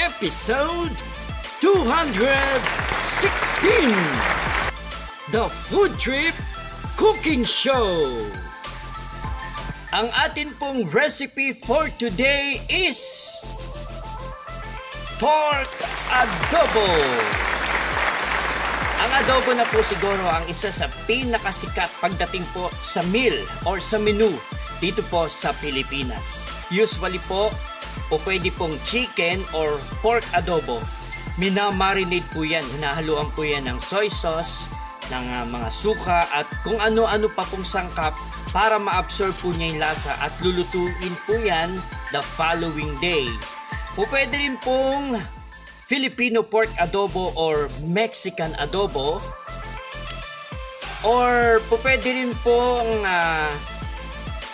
episode 216, The Food Trip Cooking Show. Ang atin pong recipe for today is pork adobo. Ang adobo na po siguro ang isa sa pinakasikat pagdating po sa meal or sa menu dito po sa Pilipinas. Usually po, o pwede pong chicken or pork adobo. Minamarinate po yan, hinahaluan po yan ng soy sauce, ng mga suka at kung ano-ano pa pong sangkap para ma-absorb po niya yung lasa at lulutuin po yan the following day. O pwede rin pong Filipino pork adobo or Mexican adobo, or po pwede rin pong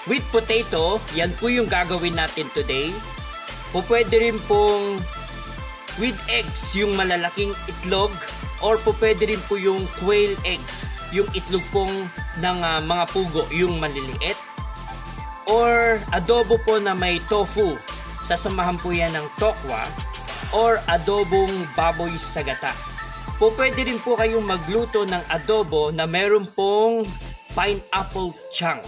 with potato. Yan po yung gagawin natin today. Po pwede rin pong with eggs, yung malalaking itlog, or po pwede rin po yung quail eggs, yung itlog pong ng mga pugo, yung maliliit, or adobo po na may tofu, sasamahan po yan ng tokwa, or adobong baboy sa gata. Po pwede rin po kayong magluto ng adobo na meron pong pineapple chunk.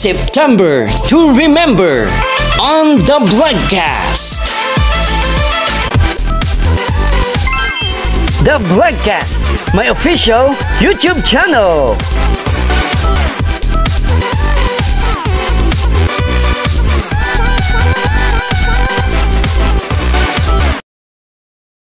September to remember on the Vlogcast. The Vlogcast, my official YouTube channel.